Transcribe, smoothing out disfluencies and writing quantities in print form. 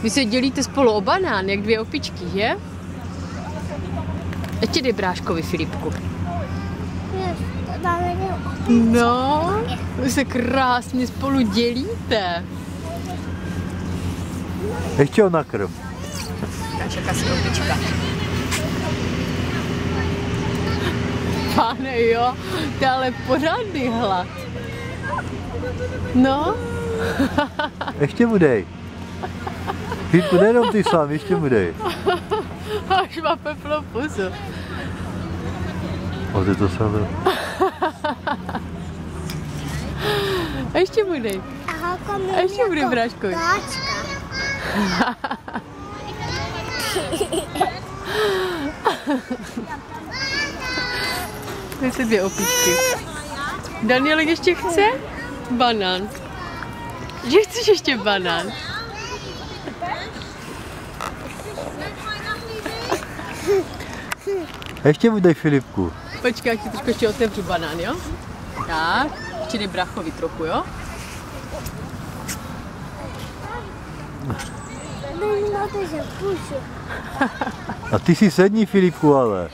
Vy se dělíte spolu o banán, jak dvě opičky, že? Ještě dej bráškovi, Filipku. No, vy se krásně spolu dělíte. Ještě ho nakrm. Čeká si opička. Pane jo, to je ale pořádný hlad. No. Ještě mu dej. Filipku, nejenom ty sám, ještě mu dej. Až má plnou pusu. O, ty to samé. Ještě mu dej. Ještě mu dej, bráškovi. To jsou dvě opičky. Danielek ještě chce banán. Že chceš ještě banán? Ještě mu dej, Filipku. Počkej, jak ti trošku ještě otevřu banán, jo? Tak, ještě dej brachovi trochu, jo? A ty si sedni, Filipku, ale.